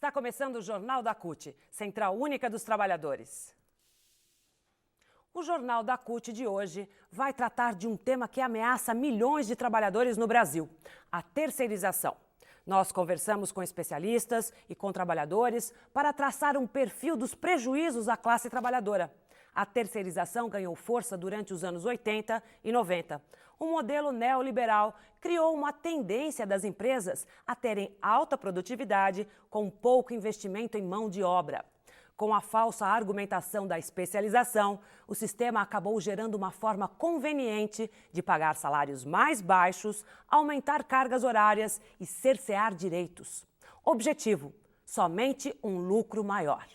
Está começando o Jornal da CUT, Central Única dos Trabalhadores. O Jornal da CUT de hoje vai tratar de um tema que ameaça milhões de trabalhadores no Brasil: a terceirização. Nós conversamos com especialistas e com trabalhadores para traçar um perfil dos prejuízos à classe trabalhadora. A terceirização ganhou força durante os anos 80 e 90. O modelo neoliberal criou uma tendência das empresas a terem alta produtividade com pouco investimento em mão de obra. Com a falsa argumentação da especialização, o sistema acabou gerando uma forma conveniente de pagar salários mais baixos, aumentar cargas horárias e cercear direitos. Objetivo: somente um lucro maior.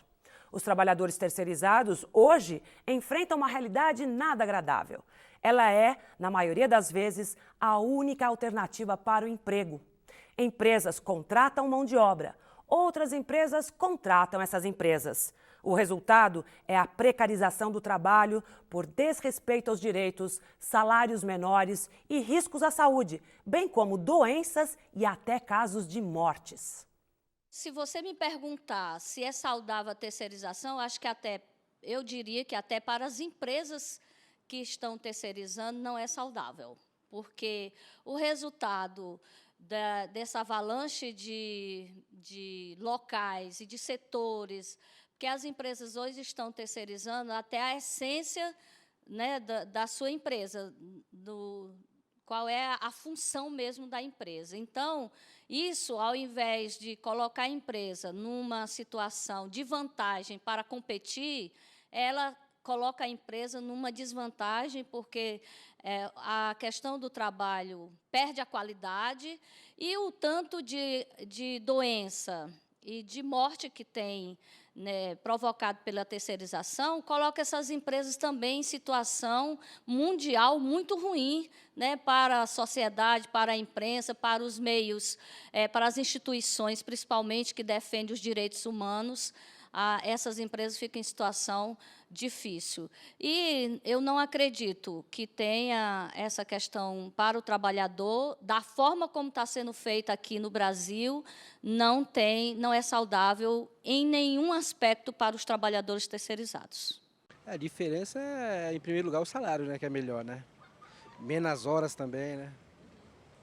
Os trabalhadores terceirizados, hoje, enfrentam uma realidade nada agradável. Ela é, na maioria das vezes, a única alternativa para o emprego. Empresas contratam mão de obra, outras empresas contratam essas empresas. O resultado é a precarização do trabalho por desrespeito aos direitos, salários menores e riscos à saúde, bem como doenças e até casos de mortes. Se você me perguntar se é saudável a terceirização, eu diria que até para as empresas que estão terceirizando não é saudável, porque o resultado dessa avalanche de locais e de setores, porque as empresas hoje estão terceirizando até a essência, né, da sua empresa, qual é a função mesmo da empresa. Então, isso, ao invés de colocar a empresa numa situação de vantagem para competir, ela coloca a empresa numa desvantagem, porque a questão do trabalho perde a qualidade e o tanto de doença e de morte que tem, né, provocado pela terceirização, coloca essas empresas também em situação mundial muito ruim, né, para a sociedade, para a imprensa, para os meios, para as instituições, principalmente, que defendem os direitos humanos. Essas empresas ficam em situação difícil. E eu não acredito que tenha essa questão para o trabalhador, da forma como está sendo feita aqui no Brasil, não é saudável em nenhum aspecto para os trabalhadores terceirizados. A diferença é, em primeiro lugar, o salário, né, que é melhor, né? Menos horas também, né?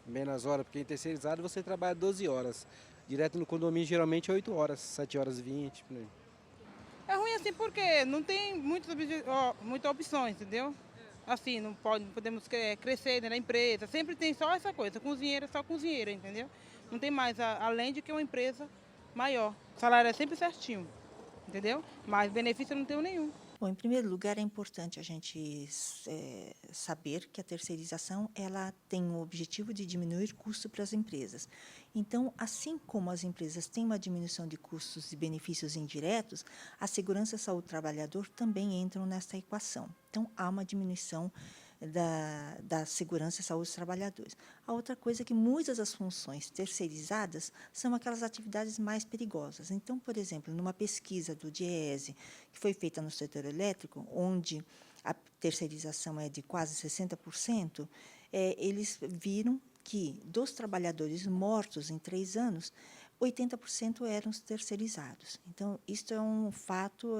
Menos horas, porque em terceirizado você trabalha 12 horas. Direto no condomínio, geralmente, é 8 horas, 7 horas e 20, por aí. É ruim assim porque não tem muitas opções, entendeu? Assim, não podemos crescer dentro da empresa. Sempre tem só essa coisa, cozinheira, só cozinheira, entendeu? Não tem mais, além de que uma empresa maior. O salário é sempre certinho, entendeu? Mas benefício não tem nenhum. Bom, em primeiro lugar, é importante a gente saber que a terceirização ela tem o objetivo de diminuir custo para as empresas. Então, assim como as empresas têm uma diminuição de custos e benefícios indiretos, a segurança e a saúde do trabalhador também entram nessa equação. Então, há uma diminuição da segurança e saúde dos trabalhadores. A outra coisa é que muitas das funções terceirizadas são aquelas atividades mais perigosas. Então, por exemplo, numa pesquisa do DIEESE, que foi feita no setor elétrico, onde a terceirização é de quase 60%, eles viram que dos trabalhadores mortos em 3 anos, 80% eram terceirizados. Então, isto é um fato,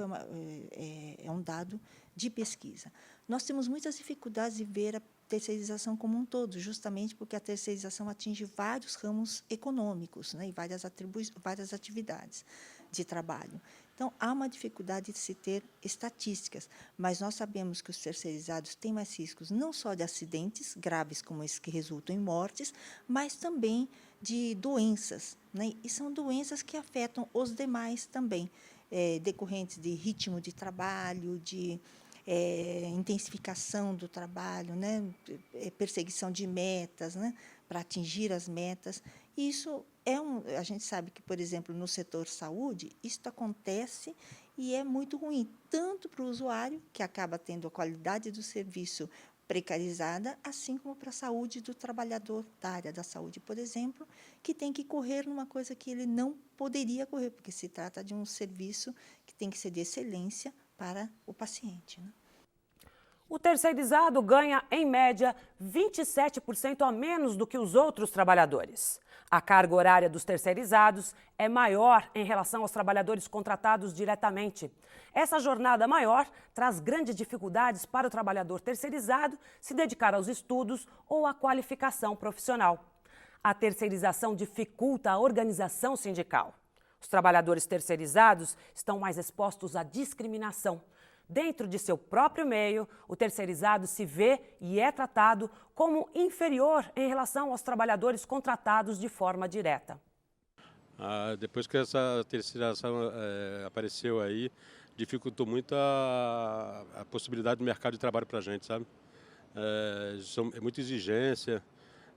é um dado de pesquisa. Nós temos muitas dificuldades de ver a terceirização como um todo, justamente porque a terceirização atinge vários ramos econômicos, né, e várias atividades de trabalho. Então, há uma dificuldade de se ter estatísticas, mas nós sabemos que os terceirizados têm mais riscos não só de acidentes graves, como esses que resultam em mortes, mas também de doenças, né? E são doenças que afetam os demais também, decorrentes de ritmo de trabalho, de intensificação do trabalho, né? Perseguição de metas, né? Para atingir as metas. Isso a gente sabe que, por exemplo, no setor saúde, isso acontece e é muito ruim, tanto para o usuário, que acaba tendo a qualidade do serviço precarizada, assim como para a saúde do trabalhador da área da saúde, por exemplo, que tem que correr numa coisa que ele não poderia correr, porque se trata de um serviço que tem que ser de excelência para o paciente, né? O terceirizado ganha, em média, 27% a menos do que os outros trabalhadores. A carga horária dos terceirizados é maior em relação aos trabalhadores contratados diretamente. Essa jornada maior traz grandes dificuldades para o trabalhador terceirizado se dedicar aos estudos ou à qualificação profissional. A terceirização dificulta a organização sindical. Os trabalhadores terceirizados estão mais expostos à discriminação. Dentro de seu próprio meio, o terceirizado se vê e é tratado como inferior em relação aos trabalhadores contratados de forma direta. Depois que essa terceirização apareceu aí, dificultou muito a possibilidade do mercado de trabalho para a gente, sabe? É muita exigência,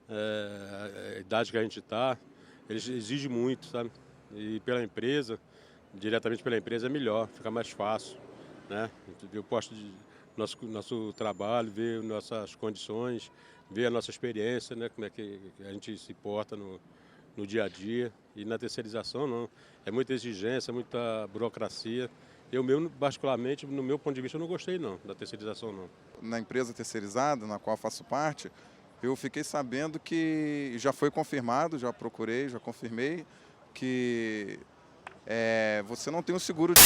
a idade que a gente está, eles exigem muito, sabe? E pela empresa, diretamente pela empresa é melhor, fica mais fácil. Né? Eu posto nosso trabalho, ver nossas condições, ver a nossa experiência, né? Como é que a gente se porta no dia a dia. E na terceirização não, é muita exigência, muita burocracia. Eu mesmo, particularmente, no meu ponto de vista, eu não gostei não, da terceirização não. Na empresa terceirizada, na qual faço parte, eu fiquei sabendo que já foi confirmado, já procurei, já confirmei, que você não tem um seguro de...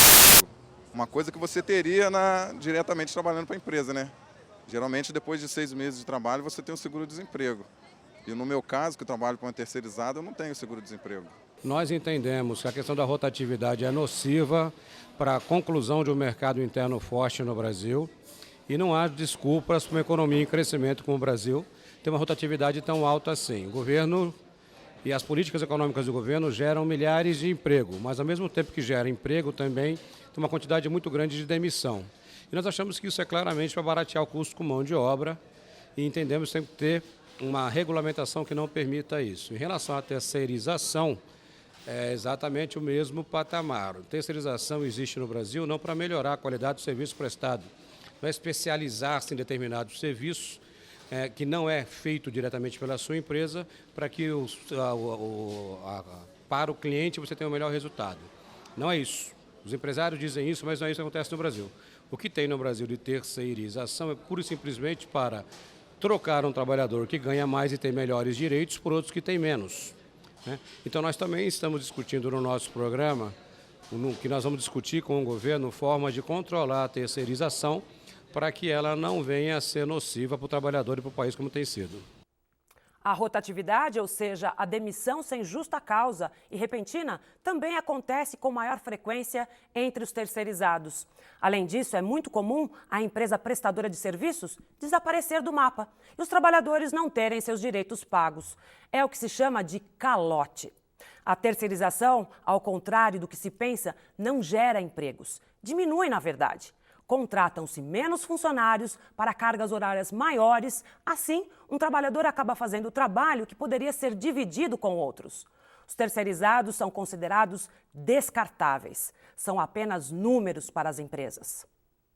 Uma coisa que você teria diretamente trabalhando para a empresa, né? Geralmente, depois de 6 meses de trabalho, você tem um seguro-desemprego. E no meu caso, que eu trabalho para uma terceirizada, eu não tenho seguro-desemprego. Nós entendemos que a questão da rotatividade é nociva para a conclusão de um mercado interno forte no Brasil e não há desculpas para uma economia em crescimento como o Brasil ter uma rotatividade tão alta assim. O governo e as políticas econômicas do governo geram milhares de empregos, mas ao mesmo tempo que gera emprego também tem uma quantidade muito grande de demissão. E nós achamos que isso é claramente para baratear o custo com mão de obra e entendemos que tem que ter uma regulamentação que não permita isso. Em relação à terceirização, é exatamente o mesmo patamar. A terceirização existe no Brasil não para melhorar a qualidade do serviço prestado, não é especializar-se em determinados serviços, que não é feito diretamente pela sua empresa, para que para o cliente você tenha o melhor resultado. Não é isso. Os empresários dizem isso, mas não é isso que acontece no Brasil. O que tem no Brasil de terceirização é pura e simplesmente para trocar um trabalhador que ganha mais e tem melhores direitos por outros que têm menos. Né? Então nós também estamos discutindo no nosso programa, que nós vamos discutir com o governo, forma de controlar a terceirização para que ela não venha a ser nociva para o trabalhador e para o país como tem sido. A rotatividade, ou seja, a demissão sem justa causa e repentina, também acontece com maior frequência entre os terceirizados. Além disso, é muito comum a empresa prestadora de serviços desaparecer do mapa e os trabalhadores não terem seus direitos pagos. É o que se chama de calote. A terceirização, ao contrário do que se pensa, não gera empregos. Diminui, na verdade. Contratam-se menos funcionários para cargas horárias maiores, assim, um trabalhador acaba fazendo o trabalho que poderia ser dividido com outros. Os terceirizados são considerados descartáveis, são apenas números para as empresas.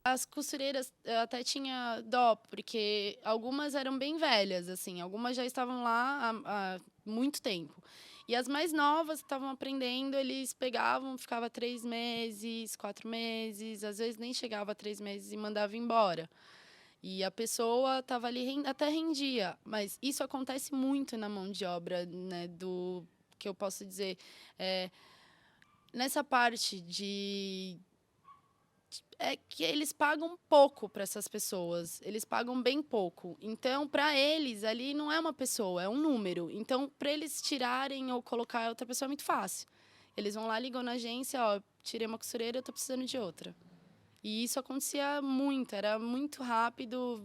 As costureiras eu até tinha dó, porque algumas eram bem velhas, assim, algumas já estavam lá há muito tempo. E as mais novas que estavam aprendendo, eles pegavam, ficava 3 meses, 4 meses, às vezes nem chegava a 3 meses e mandava embora. E a pessoa estava ali, até rendia, mas isso acontece muito na mão de obra, né, do que eu posso dizer, nessa parte de... É que eles pagam pouco para essas pessoas, eles pagam bem pouco. Então, para eles, ali não é uma pessoa, é um número. Então, para eles tirarem ou colocar outra pessoa é muito fácil. Eles vão lá, ligam na agência, ó, tirei uma costureira, eu estou precisando de outra. E isso acontecia muito, era muito rápido.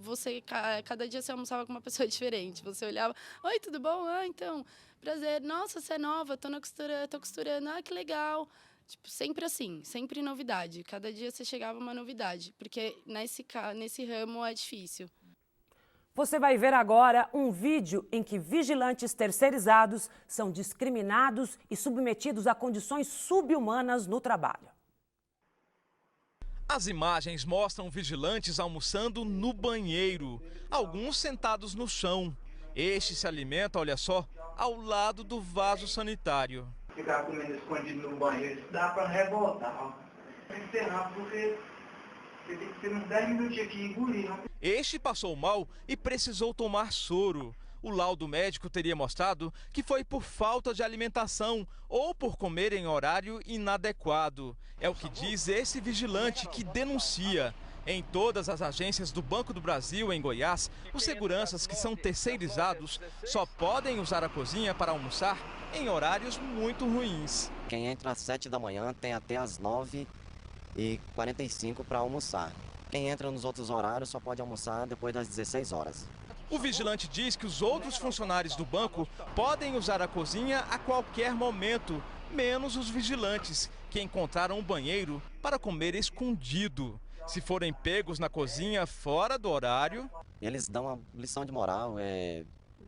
Cada dia você almoçava com uma pessoa diferente. Você olhava, oi, tudo bom? Ah, então, prazer. Nossa, você é nova, estou costurando. Ah, que legal. Tipo, sempre assim, sempre novidade. Cada dia você chegava uma novidade, porque nesse ramo é difícil. Você vai ver agora um vídeo em que vigilantes terceirizados são discriminados e submetidos a condições subhumanas no trabalho. As imagens mostram vigilantes almoçando no banheiro, alguns sentados no chão. Este se alimenta, olha só, ao lado do vaso sanitário. Ficar comendo escondido no banheiro, isso dá para revoltar. Tem que ser rápido, porque você tem que ter uns 10 minutinhos aqui e engolir. Este passou mal e precisou tomar soro. O laudo médico teria mostrado que foi por falta de alimentação ou por comer em horário inadequado. É o que diz esse vigilante que denuncia. Em todas as agências do Banco do Brasil, em Goiás, os seguranças que são terceirizados só podem usar a cozinha para almoçar em horários muito ruins. Quem entra às 7 da manhã tem até às 9h45 para almoçar. Quem entra nos outros horários só pode almoçar depois das 16 horas. O vigilante diz que os outros funcionários do banco podem usar a cozinha a qualquer momento, menos os vigilantes, que encontraram um banheiro para comer escondido. Se forem pegos na cozinha fora do horário... Eles dão uma lição de moral,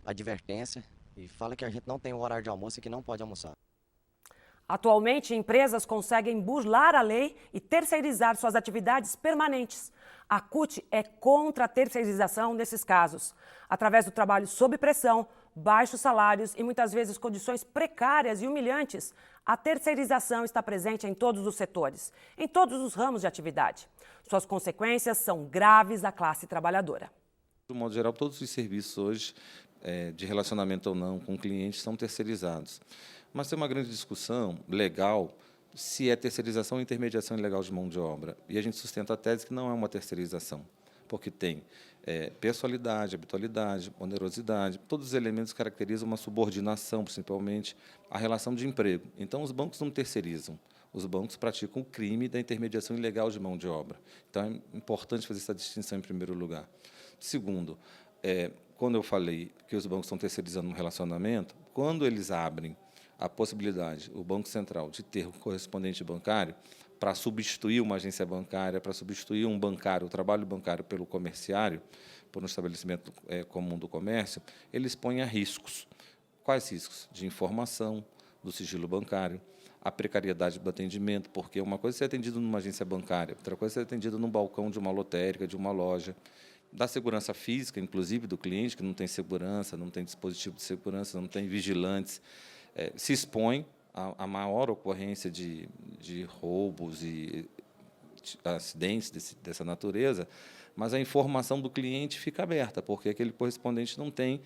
advertência, e falam que a gente não tem o horário de almoço e que não pode almoçar. Atualmente, empresas conseguem burlar a lei e terceirizar suas atividades permanentes. A CUT é contra a terceirização nesses casos. Através do trabalho sob pressão, baixos salários e muitas vezes condições precárias e humilhantes, a terceirização está presente em todos os setores, em todos os ramos de atividade. Suas consequências são graves à classe trabalhadora. De modo geral, todos os serviços hoje, de relacionamento ou não com clientes, são terceirizados. Mas tem uma grande discussão legal se é terceirização ou intermediação ilegal de mão de obra. E a gente sustenta a tese que não é uma terceirização, porque tem pessoalidade, habitualidade, onerosidade, todos os elementos que caracterizam uma subordinação, principalmente, à relação de emprego. Então, os bancos não terceirizam. Os bancos praticam o crime da intermediação ilegal de mão de obra. Então, é importante fazer essa distinção em primeiro lugar. Segundo, quando eu falei que os bancos estão terceirizando um relacionamento, quando eles abrem a possibilidade, o Banco Central, de ter um correspondente bancário para substituir uma agência bancária, para substituir um bancário, o trabalho bancário pelo comerciário, por um estabelecimento comum do comércio, eles põem a riscos. Quais riscos? De informação, do sigilo bancário, a precariedade do atendimento, porque uma coisa é ser atendido numa agência bancária, outra coisa é ser atendido num balcão de uma lotérica, de uma loja, da segurança física, inclusive, do cliente, que não tem segurança, não tem dispositivo de segurança, não tem vigilantes, se expõe a maior ocorrência de roubos e acidentes dessa natureza, mas a informação do cliente fica aberta, porque aquele correspondente não tem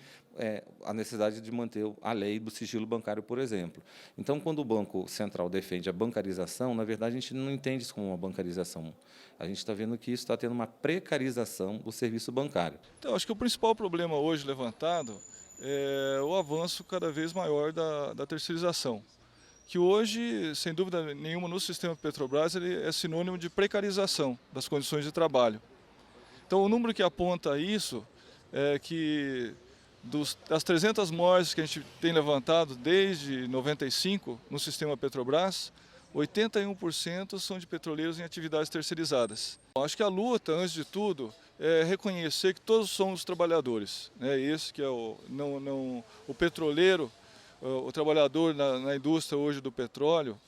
a necessidade de manter a lei do sigilo bancário, por exemplo. Então, quando o Banco Central defende a bancarização, na verdade, a gente não entende isso como uma bancarização. A gente está vendo que isso está tendo uma precarização do serviço bancário. Então, acho que o principal problema hoje levantado é o avanço cada vez maior da terceirização, que hoje, sem dúvida nenhuma, no sistema Petrobras, ele é sinônimo de precarização das condições de trabalho. Então, o número que aponta isso é que das 300 mortes que a gente tem levantado desde 95 no sistema Petrobras, 81% são de petroleiros em atividades terceirizadas. Acho que a luta, antes de tudo, é reconhecer que todos somos trabalhadores. Esse que é o petroleiro, o trabalhador na indústria hoje do petróleo,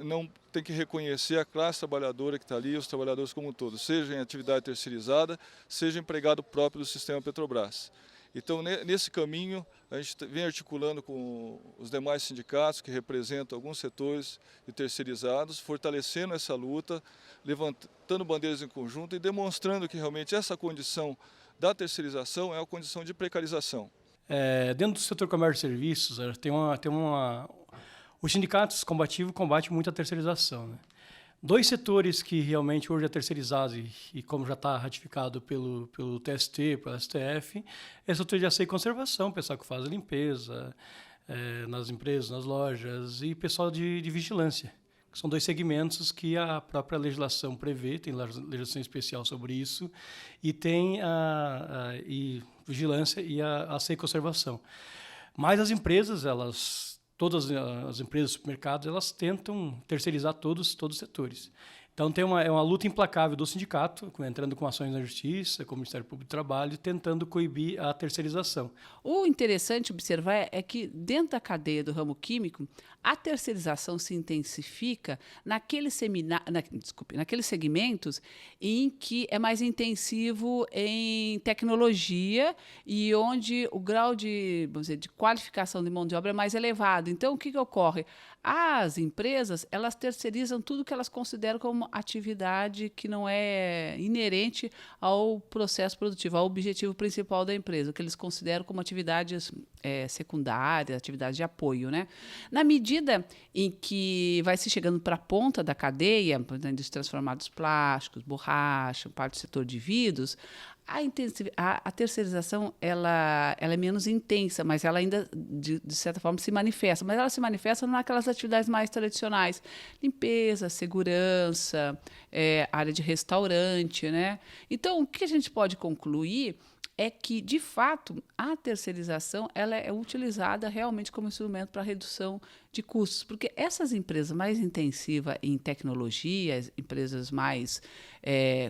não tem que reconhecer a classe trabalhadora que está ali, os trabalhadores como um todo, seja em atividade terceirizada, seja empregado próprio do sistema Petrobras. Então, nesse caminho, a gente vem articulando com os demais sindicatos que representam alguns setores de terceirizados, fortalecendo essa luta, levantando bandeiras em conjunto e demonstrando que realmente essa condição da terceirização é uma condição de precarização. Dentro do setor comércio e serviços, os sindicatos combativos combatem muito a terceirização, né? Dois setores que realmente hoje é terceirizado e como já está ratificado pelo TST, pelo STF, é o setor de asseio e conservação, o pessoal que faz a limpeza nas empresas, nas lojas, e pessoal de vigilância, que são dois segmentos que a própria legislação prevê, tem legislação especial sobre isso, e tem e vigilância e a asseio e conservação. Mas as empresas, todas as empresas, supermercados, elas tentam terceirizar todos os setores. Então, é uma luta implacável do sindicato, entrando com ações na Justiça, com o Ministério Público do Trabalho, tentando coibir a terceirização. O interessante observar é que, dentro da cadeia do ramo químico, a terceirização se intensifica naqueles segmentos em que é mais intensivo em tecnologia e onde o grau de qualificação de mão de obra é mais elevado. Então, o que ocorre? As empresas, elas terceirizam tudo que elas consideram como atividade que não é inerente ao processo produtivo, ao objetivo principal da empresa, que eles consideram como atividades secundárias, atividades de apoio, né? Na medida em que vai se chegando para a ponta da cadeia, por exemplo, de transformados plásticos, borracha, parte do setor de vidros, a terceirização ela é menos intensa, mas ela ainda, de certa forma, se manifesta. Mas ela se manifesta naquelas atividades mais tradicionais. Limpeza, segurança, área de restaurante, né? Então, o que a gente pode concluir é que, de fato, a terceirização ela é utilizada realmente como instrumento para redução de custos, porque essas empresas mais intensivas em tecnologia, empresas mais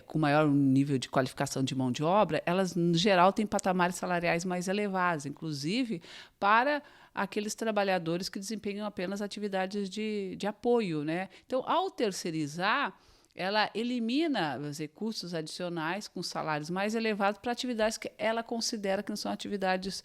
com maior nível de qualificação de mão de obra, elas, no geral, têm patamares salariais mais elevados, inclusive para aqueles trabalhadores que desempenham apenas atividades de apoio, né? Então, ao terceirizar, ela elimina custos adicionais com salários mais elevados para atividades que ela considera que não são atividades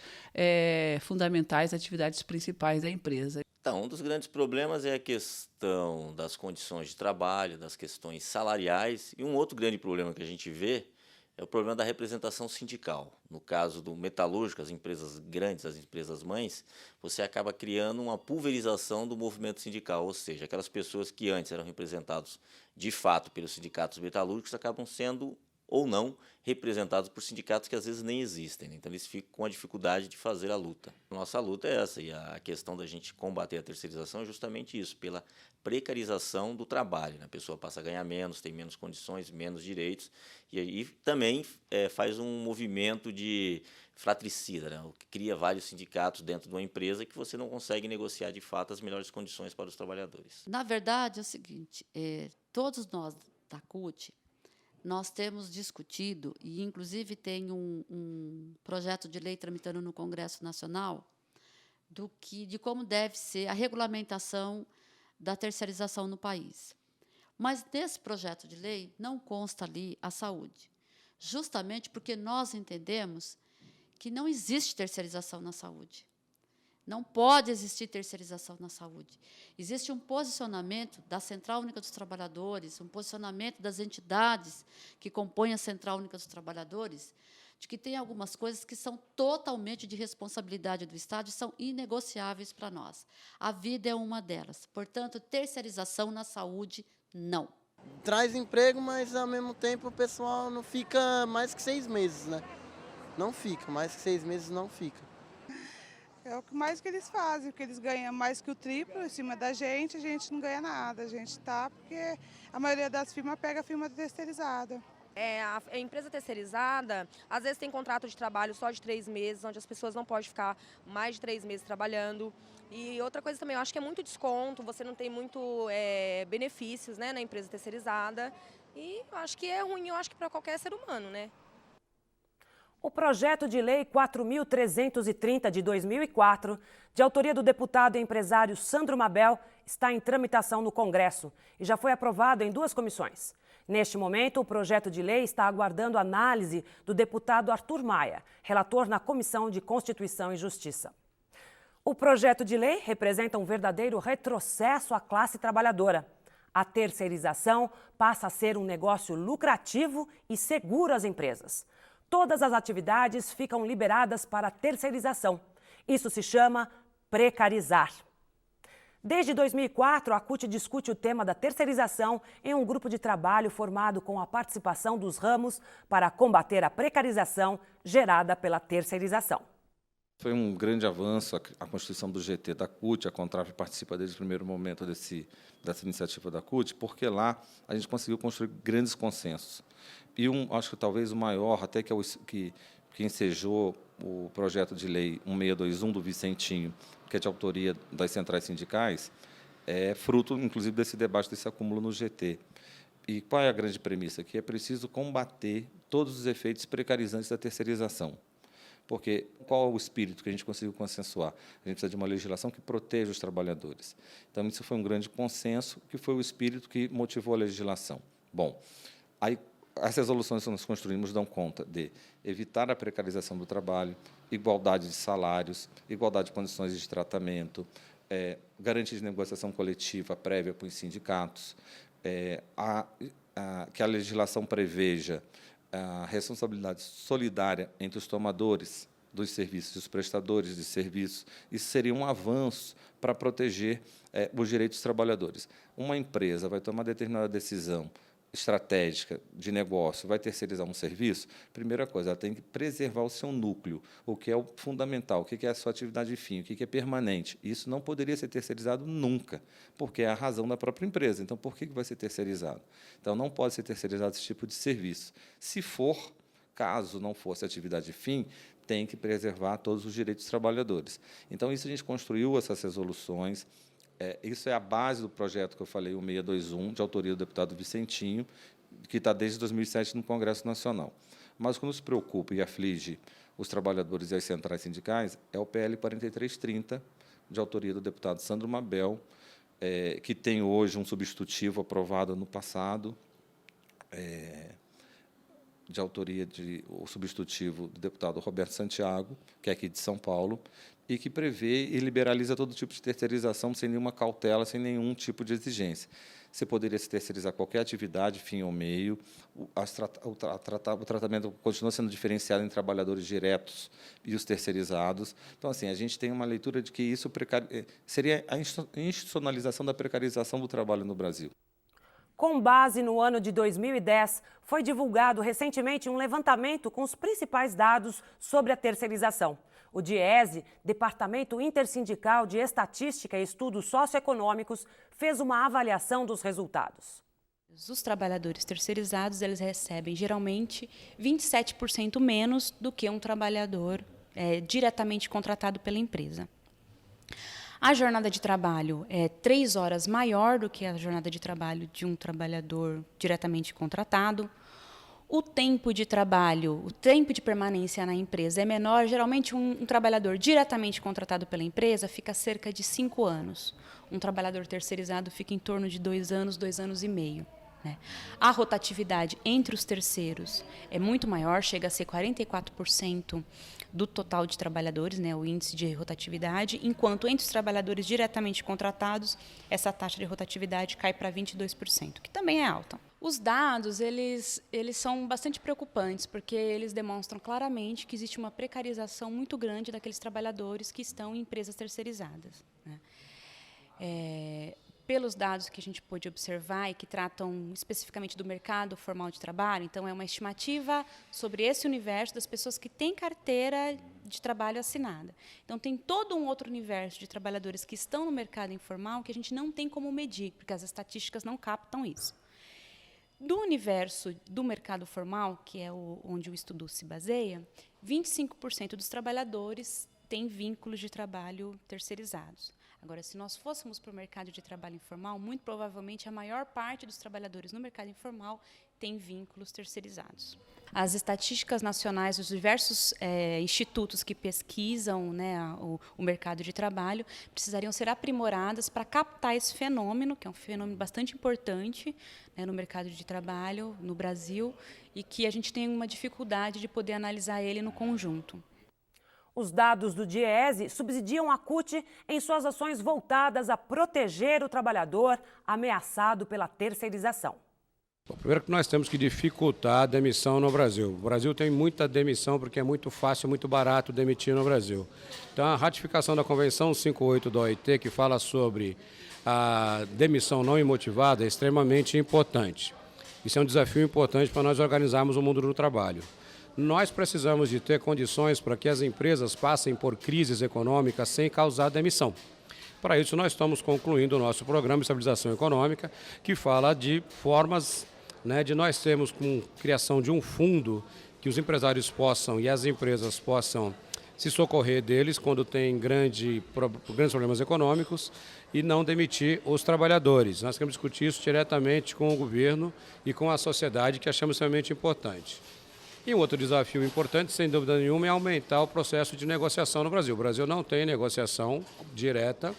fundamentais, atividades principais da empresa. Então, um dos grandes problemas é a questão das condições de trabalho, das questões salariais, e um outro grande problema que a gente vê é o problema da representação sindical. No caso do metalúrgico, as empresas grandes, as empresas mães, você acaba criando uma pulverização do movimento sindical, ou seja, aquelas pessoas que antes eram representados de fato pelos sindicatos metalúrgicos acabam sendo ou não representados por sindicatos que às vezes nem existem, né? Então eles ficam com a dificuldade de fazer a luta. Nossa luta é essa, e a questão da gente combater a terceirização é justamente isso, pela precarização do trabalho, né? A pessoa passa a ganhar menos, tem menos condições, menos direitos, e aí também faz um movimento de fratricida, né? O que cria vários sindicatos dentro de uma empresa que você não consegue negociar de fato as melhores condições para os trabalhadores. Na verdade, é o seguinte, todos nós da CUT, nós temos discutido, e inclusive tem um projeto de lei tramitando no Congresso Nacional, de como deve ser a regulamentação da terceirização no país. Mas nesse projeto de lei não consta ali a saúde, justamente porque nós entendemos que não existe terceirização na saúde. Não pode existir terceirização na saúde. Existe um posicionamento da Central Única dos Trabalhadores, um posicionamento das entidades que compõem a Central Única dos Trabalhadores, de que tem algumas coisas que são totalmente de responsabilidade do Estado e são inegociáveis para nós. A vida é uma delas. Portanto, terceirização na saúde, não. Traz emprego, mas, ao mesmo tempo, o pessoal não fica mais que 6 meses, né? Não fica, mais que 6 meses não fica. É o que mais que eles fazem, porque eles ganham mais que o triplo em cima da gente, a gente não ganha nada. A gente está porque a maioria das firmas pega a firma terceirizada. A empresa terceirizada, às vezes tem contrato de trabalho só de 3 meses, onde as pessoas não podem ficar mais de 3 meses trabalhando. E outra coisa também, eu acho que é muito desconto, você não tem muito benefícios, né, na empresa terceirizada. E eu acho que é ruim, eu acho que para qualquer ser humano, né? O projeto de lei 4.330 de 2004, de autoria do deputado e empresário Sandro Mabel, está em tramitação no Congresso e já foi aprovado em 2 comissões. Neste momento, o projeto de lei está aguardando análise do deputado Arthur Maia, relator na Comissão de Constituição e Justiça. O projeto de lei representa um verdadeiro retrocesso à classe trabalhadora. A terceirização passa a ser um negócio lucrativo e seguro às empresas. Todas as atividades ficam liberadas para terceirização. Isso se chama precarizar. Desde 2004, a CUT discute o tema da terceirização em um grupo de trabalho formado com a participação dos ramos para combater a precarização gerada pela terceirização. Foi um grande avanço a constituição do GT da CUT, a Contraf participa desde o primeiro momento dessa iniciativa da CUT, porque lá a gente conseguiu construir grandes consensos. E acho que talvez o maior, até que ensejou o projeto de lei 1621 do Vicentinho, que é de autoria das centrais sindicais, é fruto, inclusive, desse debate, desse acúmulo no GT. E qual é a grande premissa aqui? É preciso combater todos os efeitos precarizantes da terceirização. Porque qual é o espírito que a gente conseguiu consensuar? A gente precisa de uma legislação que proteja os trabalhadores. Então, isso foi um grande consenso, que foi o espírito que motivou a legislação. Bom, aí as resoluções que nós construímos dão conta de evitar a precarização do trabalho, igualdade de salários, igualdade de condições de tratamento, garantia de negociação coletiva prévia para os sindicatos, que a legislação preveja a responsabilidade solidária entre os tomadores dos serviços e os prestadores de serviços. Isso seria um avanço para proteger os direitos dos trabalhadores. Uma empresa vai tomar determinada decisão estratégica de negócio, vai terceirizar um serviço, primeira coisa, ela tem que preservar o seu núcleo, o que é o fundamental, o que é a sua atividade fim, o que é permanente. Isso não poderia ser terceirizado nunca, porque é a razão da própria empresa. Então, por que vai ser terceirizado? Então, não pode ser terceirizado esse tipo de serviço. Se for, caso não fosse atividade fim, tem que preservar todos os direitos dos trabalhadores. Então, isso a gente construiu essas resoluções. Isso é a base do projeto que eu falei, o 621, de autoria do deputado Vicentinho, que está desde 2007 no Congresso Nacional. Mas o que nos preocupa e aflige os trabalhadores e as centrais sindicais é o PL 4330, de autoria do deputado Sandro Mabel, que tem hoje um substitutivo aprovado no passado, de autoria o substitutivo do deputado Roberto Santiago, que é aqui de São Paulo, e que prevê e liberaliza todo tipo de terceirização sem nenhuma cautela, sem nenhum tipo de exigência. Você poderia se terceirizar qualquer atividade, fim ou meio, o tratamento continua sendo diferenciado em trabalhadores diretos e os terceirizados. Então, assim, a gente tem uma leitura de que isso seria a institucionalização da precarização do trabalho no Brasil. Com base no ano de 2010, foi divulgado recentemente um levantamento com os principais dados sobre a terceirização. O DIESE, Departamento Intersindical de Estatística e Estudos Socioeconômicos, fez uma avaliação dos resultados. Os trabalhadores terceirizados, eles recebem geralmente 27% menos do que um trabalhador diretamente contratado pela empresa. A jornada de trabalho é 3 horas maior do que a jornada de trabalho de um trabalhador diretamente contratado. O tempo de trabalho, o tempo de permanência na empresa é menor. Geralmente, um trabalhador diretamente contratado pela empresa fica cerca de 5 anos. Um trabalhador terceirizado fica em torno de 2 anos, 2 anos e meio. Né? A rotatividade entre os terceiros é muito maior, chega a ser 44% do total de trabalhadores, né, o índice de rotatividade, enquanto entre os trabalhadores diretamente contratados, essa taxa de rotatividade cai para 22%, que também é alta. Os dados, eles são bastante preocupantes, porque eles demonstram claramente que existe uma precarização muito grande daqueles trabalhadores que estão em empresas terceirizadas. Né? Pelos dados que a gente pôde observar e que tratam especificamente do mercado formal de trabalho, então é uma estimativa sobre esse universo das pessoas que têm carteira de trabalho assinada. Então tem todo um outro universo de trabalhadores que estão no mercado informal que a gente não tem como medir, porque as estatísticas não captam isso. Do universo do mercado formal, que é onde o estudo se baseia, 25% dos trabalhadores têm vínculos de trabalho terceirizados. Agora, se nós fôssemos para o mercado de trabalho informal, muito provavelmente a maior parte dos trabalhadores no mercado informal tem vínculos terceirizados. As estatísticas nacionais dos diversos institutos que pesquisam, né, o mercado de trabalho precisariam ser aprimoradas para captar esse fenômeno, que é um fenômeno bastante importante, né, no mercado de trabalho no Brasil, e que a gente tem uma dificuldade de poder analisar ele no conjunto. Os dados do DIESE subsidiam a CUT em suas ações voltadas a proteger o trabalhador ameaçado pela terceirização. Primeiro que nós temos que dificultar a demissão no Brasil. O Brasil tem muita demissão porque é muito fácil, muito barato demitir no Brasil. Então, a ratificação da Convenção 58 da OIT, que fala sobre a demissão não imotivada, é extremamente importante. Isso é um desafio importante para nós organizarmos o mundo do trabalho. Nós precisamos de ter condições para que as empresas passem por crises econômicas sem causar demissão. Para isso, nós estamos concluindo o nosso programa de estabilização econômica, que fala de formas, né, de nós termos com criação de um fundo que os empresários possam e as empresas possam se socorrer deles quando tem grandes problemas econômicos e não demitir os trabalhadores. Nós queremos discutir isso diretamente com o governo e com a sociedade, que achamos extremamente importante. E um outro desafio importante, sem dúvida nenhuma, é aumentar o processo de negociação no Brasil. O Brasil não tem negociação direta,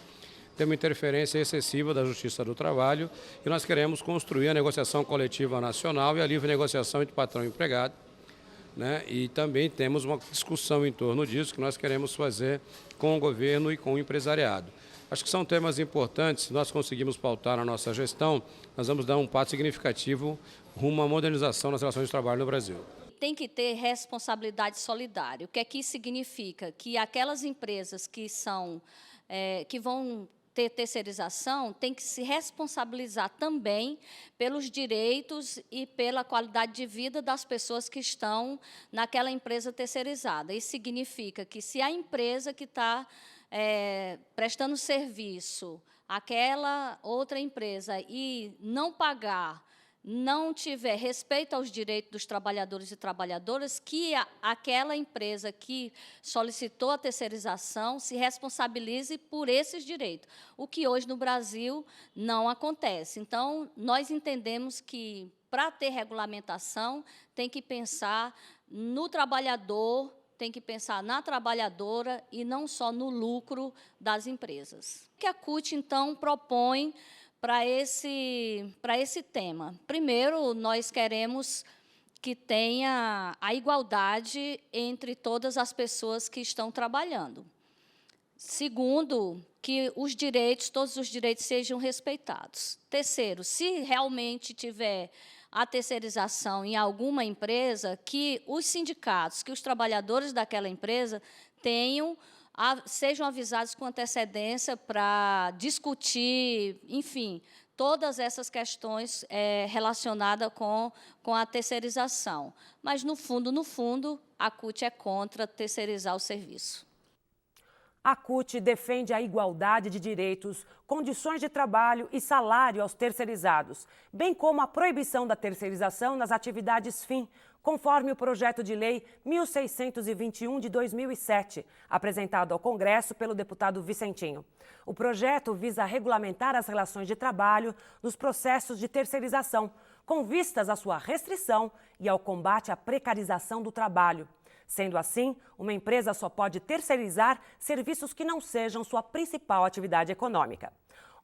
tem uma interferência excessiva da Justiça do Trabalho e nós queremos construir a negociação coletiva nacional e a livre negociação entre patrão e empregado. Né? E também temos uma discussão em torno disso que nós queremos fazer com o governo e com o empresariado. Acho que são temas importantes. Se nós conseguimos pautar na nossa gestão, nós vamos dar um passo significativo rumo à modernização das relações de trabalho no Brasil. Tem que ter responsabilidade solidária. O que é que isso significa? Que aquelas empresas que vão ter terceirização têm que se responsabilizar também pelos direitos e pela qualidade de vida das pessoas que estão naquela empresa terceirizada. Isso significa que se a empresa que está prestando serviço àquela outra empresa e não pagar, não tiver respeito aos direitos dos trabalhadores e trabalhadoras, que aquela empresa que solicitou a terceirização se responsabilize por esses direitos, o que hoje no Brasil não acontece. Então, nós entendemos que, para ter regulamentação, tem que pensar no trabalhador, tem que pensar na trabalhadora e não só no lucro das empresas. O que a CUT, então, propõe para esse tema? Primeiro, nós queremos que tenha a igualdade entre todas as pessoas que estão trabalhando. Segundo, que todos os direitos sejam respeitados. Terceiro, se realmente tiver a terceirização em alguma empresa, que os sindicatos, que os trabalhadores daquela empresa sejam avisados com antecedência para discutir, enfim, todas essas questões relacionadas com a terceirização. Mas, no fundo, a CUT é contra terceirizar o serviço. A CUT defende a igualdade de direitos, condições de trabalho e salário aos terceirizados, bem como a proibição da terceirização nas atividades fim, conforme o projeto de lei 1621 de 2007, apresentado ao Congresso pelo deputado Vicentinho. O projeto visa regulamentar as relações de trabalho nos processos de terceirização, com vistas à sua restrição e ao combate à precarização do trabalho. Sendo assim, uma empresa só pode terceirizar serviços que não sejam sua principal atividade econômica.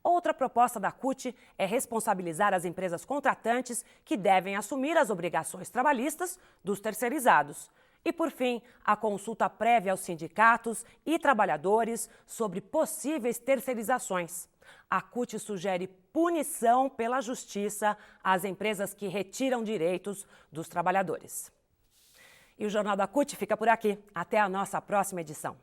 Outra proposta da CUT é responsabilizar as empresas contratantes que devem assumir as obrigações trabalhistas dos terceirizados. E, por fim, a consulta prévia aos sindicatos e trabalhadores sobre possíveis terceirizações. A CUT sugere punição pela justiça às empresas que retiram direitos dos trabalhadores. E o Jornal da CUT fica por aqui. Até a nossa próxima edição.